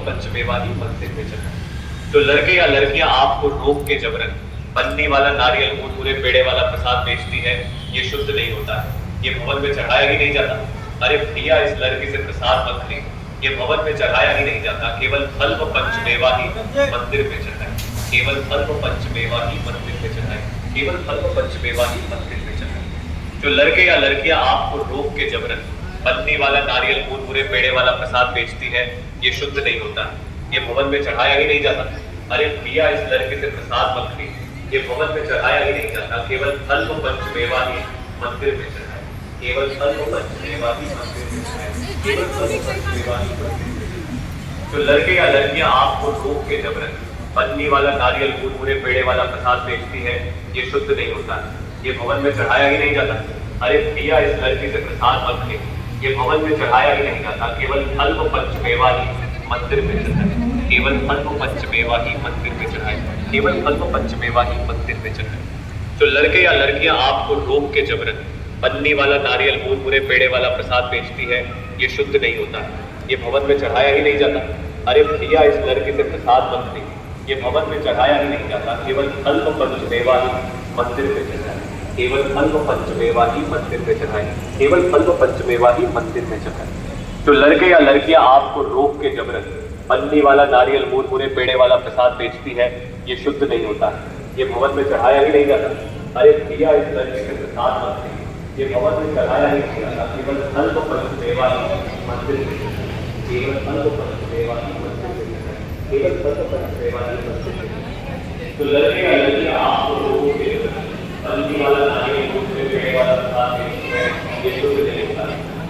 पंचमेवा ही मंदिर में चढ़ाए। जो लड़के या लड़कियां आपको रोक के जबरन पन्नी वाला नारियल मुरमुरे पेड़े वाला प्रसाद बेचती है, ये शुद्ध नहीं होता है, ये भवन में चढ़ाया ही नहीं जाता। अरे भैया, इस लड़की से प्रसाद मत ले, ये भवन में चढ़ाया ही नहीं जाता। केवल फल व पंचमेवा ही मंदिर में चढ़ाए, केवल फल व पंचमेवा ही मंदिर में चढ़ाए, केवल फल व पंचमेवा ही मंदिर में चढ़ाए। जो लड़के या लड़कियां आपको रोक के जबरन पन्नी वाला नारियल मुरमुरे पेड़े वाला प्रसाद बेचती है, ये शुद्ध नहीं होता, ये भवन में चढ़ाया ही नहीं जाता। अरे भैया, इस लड़के से प्रसाद मत ले, ये भवन में चढ़ाया ही नहीं जाता। केवल फल व पंचमेवा ही मंदिर में चढ़ाए, केवल फल व पंचमेवा ही मंदिर में चढ़ाए, केवल फल व पंचमेवा ही मंदिर में चढ़ाए। जो लड़के या लड़कियां आपको रोक के जबरन पन्नी वाला नारियल मुरमुरे पेड़े वाला प्रसाद बेचती है, ये शुद्ध नहीं होता, ये भवन में चढ़ाया ही नहीं जाता। अरे भैया, इस लड़की से प्रसाद मत ले, ये भवन में चढ़ाया ही नहीं जाता। केवल फल व पंचमेवा ही मंदिर में चढ़ाए, केवल फल व पंचमेवा ही मंदिर में चढ़ाए, केवल फल व पंचमेवा ही मंदिर में चढ़ाए। जो लड़के या लड़कियां आपको रोक के जबरन पन्नी वाला नारियल मुरमुरे पेड़े वाला प्रसाद बेचती है, ये शुद्ध नहीं होता, ये भवन में चढ़ाया ही नहीं जाता। अरे भैया, इस लड़की से प्रसाद मत ले, ये भवन में चढ़ाया ही नहीं जाता। केवल फल व पंचमेवा ही मंदिर में चढ़ाए, केवल फल व पंचमेवा ही मंदिर में चढ़ाए, केवल फल व पंचमेवा ही मंदिर में चढ़ाए। जो लड़के या लड़कियां आपको रोक के जबरन पन्नी वाला नारियल मुरमुरे पेड़े वाला प्रसाद बेचती है, ये शुद्ध नहीं होता,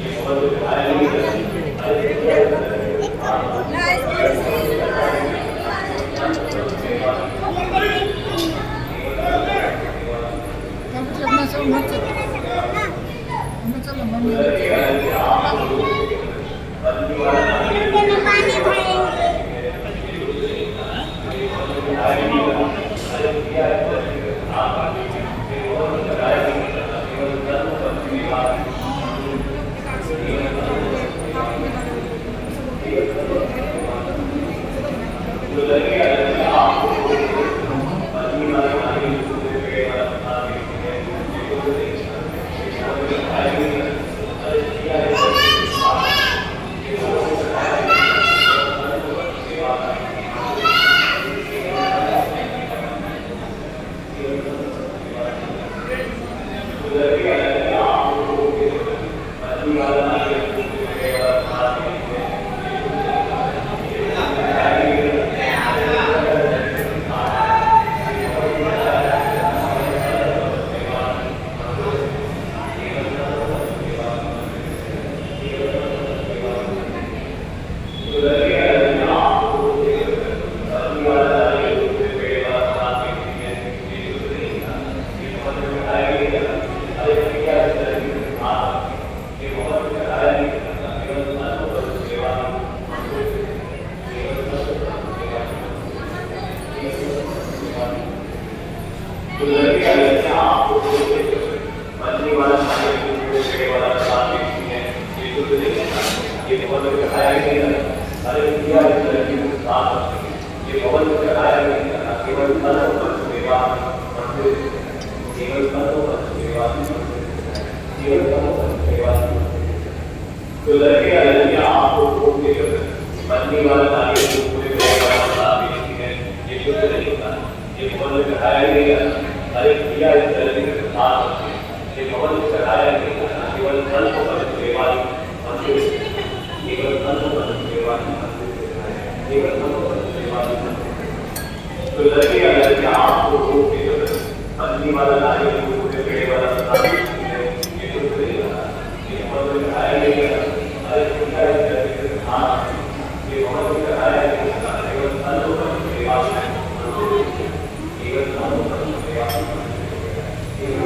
ये भवन में चढ़ाया ही नहीं जाता। अरे भैया, इस लड़के से प्रसाद मत ले, ये भवन में चढ़ाया ही नहीं जाता। केवल फल व पंचमेवा ही मंदिर में चढ़ाए, केवल फल व पंचमेवा ही मंदिर में चढ़ाए, केवल फल व पंचमेवा ही मंदिर में चढ़ाए। तो लड़के या लड़कियां आपको रोक के जबरन पन्नी वाला नारियल मुरमुरे पेड़े वाला प्रसाद बेचती है, ये शुद्ध नहीं होता, ये भवन में चढ़ाया ही नहीं जाता।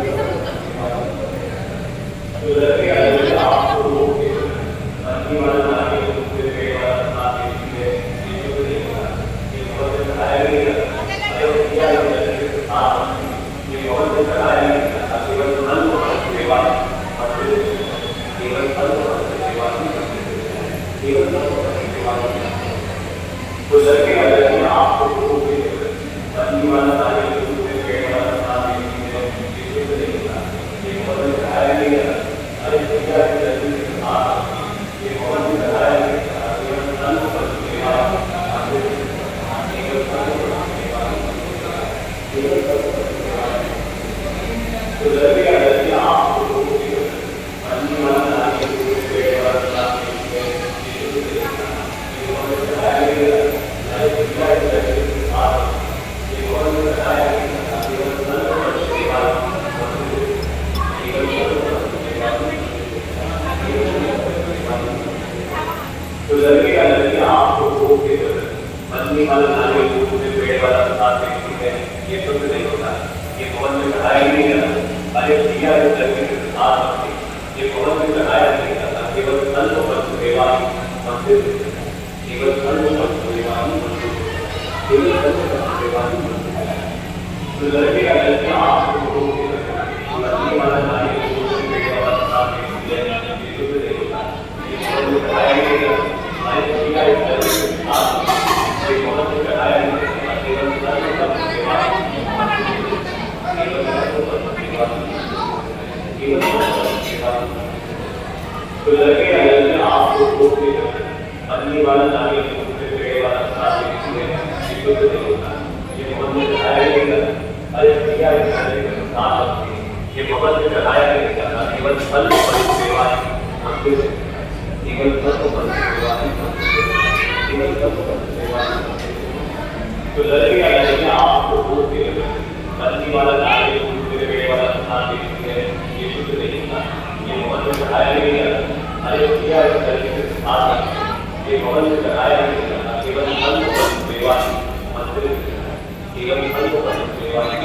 तो लड़के या लड़कियां आपको रोक के पत्नी वाला नारियल दूध में पेड़ वाला प्रसाद बेचती है, ये शुद्ध नहीं होता, ये भवन में चढ़ाया नहीं जाता। अरे भैया की लड़की के साथ ये भवन में चढ़ाया नहीं जाता, केवल तन को सेवा तो लड़के या लड़कियां आपको रोक के पत्नी वाला नारियल दूध में पेड़ वाला प्रसाद बेचती है, ये शुद्ध नहीं होता, ये भवन में चढ़ाया नहीं जाता। तो लड़के या लड़कियां आपको रोक के पत्नी वाला नारियल दूध में पेड़ वाला प्रसाद बेचती है, ये शुद्ध नहीं होता, ये भवन में चढ़ाया नहीं जाता। अरे भैया इस लड़के के साथ रखते, ये भवन में चढ़ाया नहीं जाता, केवल तन को पंच सेवा ही मंदिर, केवल तन को पंच सेवा ही मंदिर, केवल तन को पंच सेवा ही मंदिर। तो लड़के या लड़कियां आपको रोक के पत्नी वाला नारियल दूध में पेड़ वाला प्रसाद बेचती है, ये शुद्ध नहीं होता, ये भवन में चढ़ाया नहीं जाता। अरे भैया इस लड़के के साथ ये भवन में चढ़ाया नहीं जाता, केवल तन को पंच सेवा ही मंदिर, केवल तन को पंच सेवा ही केवल तन को पंच सेवा ही। तो लड़के या लड़कियां आपको रोक के पत्नी वाला नारियल दूध में पेड़ वाला प्रसाद बेचती है, ये शुद्ध नहीं होता, ये भवन में चढ़ाया नहीं जाता। अरे भैया इस लड़के के साथ रखते, ये भवन में चढ़ाया नहीं जाता, केवल फल को पंच सेवा ही मंदिर, केवल फल को पंच सेवा ही मंदिर, केवल फल को पंच सेवा ही मंदिर। तो लड़के या लड़कियां आपको रोक के पत्नी वाला नारियल दूध में पेड़ वाला प्रसाद बेचती है, ये शुद्ध नहीं होता, ये भवन में चढ़ाया नहीं जाता। अरे भैया इस लड़के के साथ रखते, ये भवन में चढ़ाया नहीं जाता, केवल फल को पंच सेवा ही मंदिर, केवल फल को पंच सेवा ही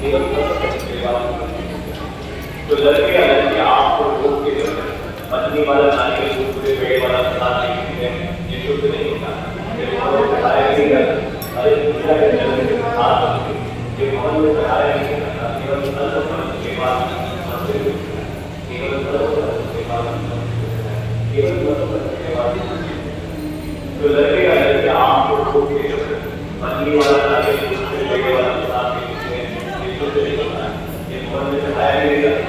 केवल फल को पंच सेवा ही। तो लड़के या लड़कियां आपको रोक के पत्नी वाला नारियल दूध में पेड़ वाला प्रसाद बेचती है, ये शुद्ध नहीं होता, ये भवन में चढ़ाया नहीं जाता। अरे भैया इस लड़के के साथ रखते, ये भवन में चढ़ाया नहीं जाता, केवल फल को पंच सेवा ही मंदिर, केवल फल को पंच सेवा ही केवल फल को पंच सेवा ही। तो लड़के या लड़कियां आपको रोक के पत्नी वाला नारियल दूध में पेड़ वाला प्रसाद बेचती है, ये शुद्ध नहीं होता, ये भवन में चढ़ाया नहीं जाता।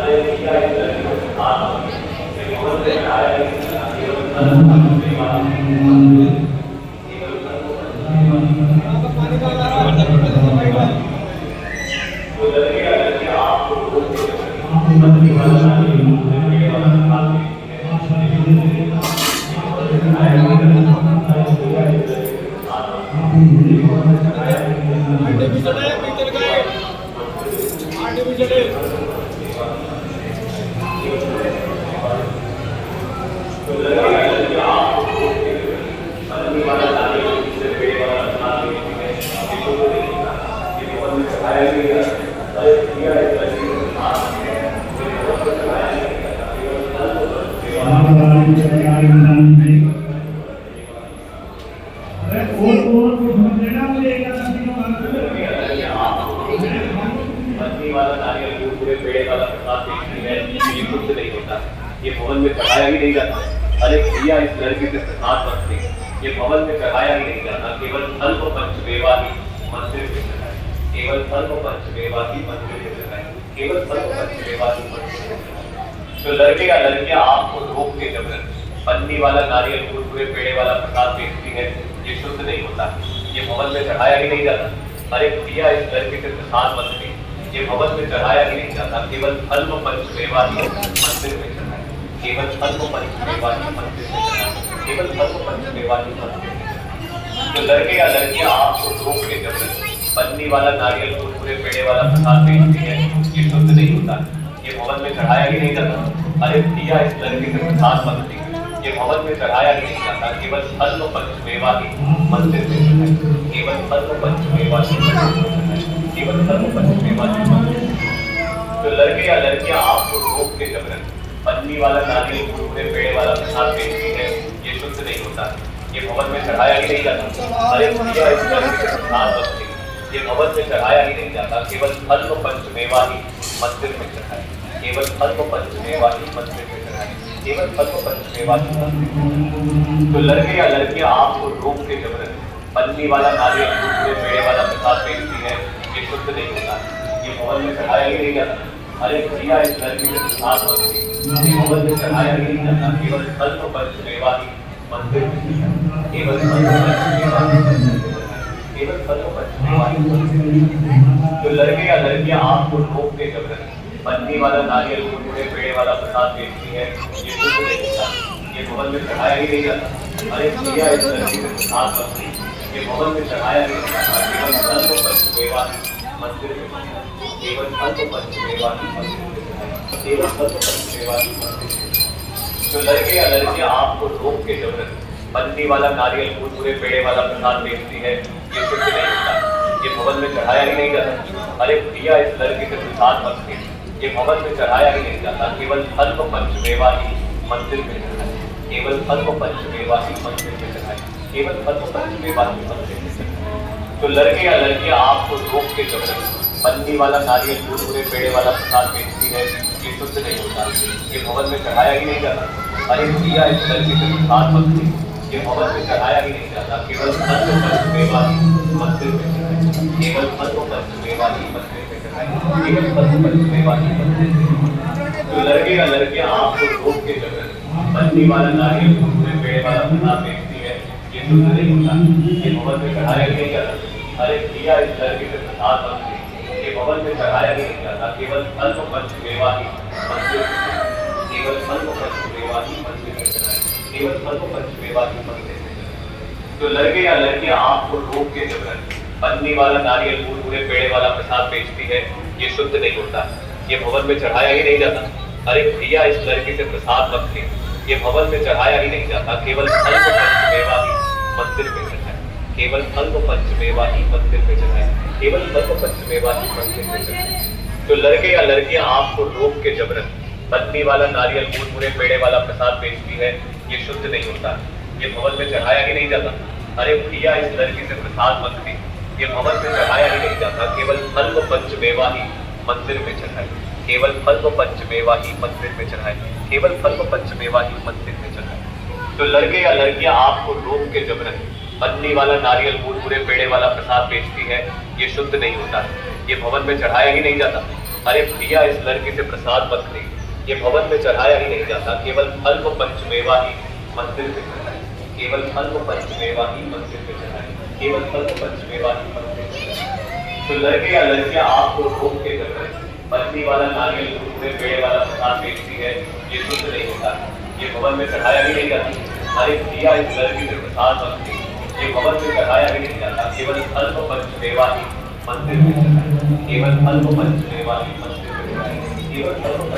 अरे भैया इस लड़के के साथ रखते, ये भवन में चढ़ाया नहीं जाता, केवल फल को पंच सेवा ही मंदिर, केवल फल को पंच सेवा ही। तो लड़के या लड़कियां आपको रोक के पत्नी वाला नारियल दूध में पेड़ वाला प्रसाद बेचती है, ये शुद्ध नहीं होता, ये भवन में चढ़ाया नहीं जाता। अरे भैया इस लड़के के साथ रखते, ये भवन में चढ़ाया नहीं जाता, तो लड़के या लड़कियां आपको रोक के पत्नी वाला नारियल दूध में पेड़ वाला प्रसाद बेचती है, ये शुद्ध नहीं होता, ये भवन में चढ़ाया नहीं जाता। अरे भैया इस लड़के के साथ रखते, ये भवन में चढ़ाया नहीं जाता, केवल फल को पंच सेवा ही पत्नी वाला नारियल दूध में पेड़ वाला प्रसाद बेचती है, ये शुद्ध नहीं होता, ये भवन में चढ़ाया ही नहीं जाता। अरे भैया इस लड़के के साथ रखते, ये भवन में चढ़ाया ही नहीं जाता, केवल फल को पंच सेवा ही मंदिर में चढ़ाए, केवल फल को पंच सेवा ही मंदिर में चढ़ाए, केवल फल को पंच सेवा ही मंदिर में चढ़ाए। तो लड़के या लड़कियां आपको रोक के जबरन पत्नी वाला नारियल दूध में पेड़ वाला प्रसाद बेचती है, ये शुद्ध नहीं होता, ये भवन में चढ़ाया ही नहीं जाता। अरे भैया इस लड़के के साथ रखते, ये भवन में चढ़ाया ही नहीं जाता, केवल फल को पंच सेवा ही मंदिर में चढ़ाए, केवल फल को पंच सेवा ही मंदिर में चढ़ाए, केवल फल को पंच सेवा ही मंदिर में। तो लड़के या लड़कियां आपको रोक के जबरन पत्नी वाला नारियल दूध में पेड़ वाला प्रसाद बेचती है, ये शुद्ध नहीं होता, ये भवन में चढ़ाया ही नहीं जाता। अरे भैया इस लड़के के साथ रखते, ये भवन में चढ़ाया ही नहीं जाता, केवल फल को पंच सेवा ही मंदिर में चढ़ाए, केवल फल को पंच सेवा ही मंदिर में चढ़ाए, केवल फल को पंच सेवा ही मंदिर में। तो लड़के या लड़कियां आपको रोक के जबरन पत्नी वाला नारियल दूध में पेड़ वाला प्रसाद बेचती है, ये शुद्ध नहीं होता, ये भवन में चढ़ाया ही नहीं जाता। अरे भैया इस लड़के के साथ रखते, ये भवन में चढ़ाया ही नहीं जाता, केवल फल को पंच मेवा ही मंदिर में चढ़ाए, केवल फल को पंच मेवा ही मंदिर में चढ़ाए, केवल फल पंचमेवा ही मंदिर। तो लड़के या लड़कियां आपको रोक के जबरन पन्नी वाला नारियल दूध में पेड़े वाला प्रसाद बेचती है, ये शुद्ध नहीं होता, ये भवन में चढ़ाया ही नहीं जाता। अरे भैया इस लड़की से प्रसाद मत ये भवन में चढ़ाया ही नहीं जाता, केवल फल पंचमेवा ही मंदिर में चढ़ाया, केवल फल पंचमेवा ही मंदिर में चढ़ाया, केवल फल पंचमेवा ही मंदिर में। तो लड़के या लड़कियां आपको रोक के जबरन पन्नी वाला नारियल दूध में पेड़े वाला प्रसाद बेचती है, ये शुद्ध नहीं होता, ये भवन में चढ़ाया ही नहीं जाता। अरे भैया इस लड़की से प्रसाद मत ये भवन में चढ़ाया नहीं जाता, केवल फल पंचमेवा ही मंदिर में चढ़ाया, केवल फल पंचमेवा ही मंदिर में चढ़ाया, केवल फल पंचमेवा ही मंदिर में। तो लड़के या लड़कियां आपको रोक के जबरन पन्नी वाला नारियल दूध पूरे पेड़े वाला प्रसाद बेचती है, ये शुद्ध नहीं होता, ये भवन में चढ़ाया ही नहीं जाता। अरे भैया इस लड़की से प्रसाद मत ये भवन में चढ़ाया ही नहीं जाता, केवल फल पंचमेवा ही मंदिर में चढ़ाया, केवल फल पंचमेवा ही मंदिर में चढ़ाया, केवल फल पंचमेवा ही मंदिर में चढ़ाया। तो लड़के या लड़कियां आपको रोक के जबरन पन्नी वाला नारियल दूध पूरे पेड़े वाला प्रसाद बेचती है, ये शुद्ध नहीं होता, ये भवन में चढ़ाया ही नहीं जाता। अरे भैया इस लड़की से प्रसाद मत ये भवन में चढ़ाया ही नहीं जाता, केवल फल पंचमेवा ही मंदिर में चढ़ाया, केवल फल पंचमेवा ही मंदिर में चढ़ाया, केवल फल पंचमेवा ही मंदिर में। तो लड़के या लड़कियां आपको रोक के जबरन पन्नी वाला नारियल दूध पूरे पेड़े वाला प्रसाद बेचती है, ये शुद्ध नहीं होता, ये भवन में चढ़ाया ही नहीं जाता। अरे भैया इस लड़की से प्रसाद मत ये भवन में चढ़ाया ही नहीं जाता, केवल फल पंचमेवा ही मंदिर में चढ़ाया, केवल फल पंचमेवा ही मंदिर में चढ़ाया, केवल फल पंचमेवा ही मंदिर में। तो लड़के या लड़कियां आपको रोक के जबरन पन्नी वाला नारियल दूध पूरे पेड़े वाला प्रसाद बेचती है, ये शुद्ध नहीं होता, ये भवन में चढ़ाया ही नहीं जाता। अरे भैया इस लड़की से प्रसाद मत ये भवन में चढ़ाया ही नहीं जाता, केवल फल पंचमेवा ही मंदिर में चढ़ाया, केवल फल पंचमेवा ही मंदिर में चढ़ाया, केवल फल पंचमेवा ही मंदिर में चढ़ाया। तो लड़के या लड़कियां आपको रोक के जबरन पन्नी वाला नारियल दूध पूरे पेड़े वाला प्रसाद बेचती है, ये शुद्ध नहीं होता, ये भवन में चढ़ाया ही नहीं जाता। अरे भैया इस लड़की से प्रसाद मत ये भवन में चढ़ाया ही नहीं जाता, केवल फल पंचमेवा ही मंदिर में चढ़ाया, केवल फल पंचमेवा ही मंदिर में चढ़ाया, केवल फल पंचमेवा ही मंदिर में चढ़ाया। तो लड़के या लड़कियां आपको रोक के जबरन पन्नी वाला नारियल दूध पूरे पेड़े वाला प्रसाद बेचती है, ये शुद्ध नहीं होता, ये भवन में चढ़ाया ही नहीं जाता। अरे भैया इस लड़की से प्रसाद मत ये भवन में चढ़ाया ही नहीं जाता, केवल फल पंचमेवा ही मंदिर में चढ़ाया, केवल फल पंचमेवा ही मंदिर में चढ़ाया, केवल फल पंचमेवा ही मंदिर में चढ़ाया। तो लड़के या लड़कियां आपको रोक के जबरन पन्नी वाला नारियल दूध पूरे पेड़े वाला प्रसाद बेचती है, ये शुद्ध नहीं होता, ये भवन में चढ़ाया ही नहीं जाता। अरे भैया इस लड़की से प्रसाद मत ये भवन में चढ़ाया ही नहीं जाता, केवल फल पंचमेवा ही मंदिर में चढ़ाया, केवल फल पंचमेवा ही मंदिर में चढ़ाया, केवल फल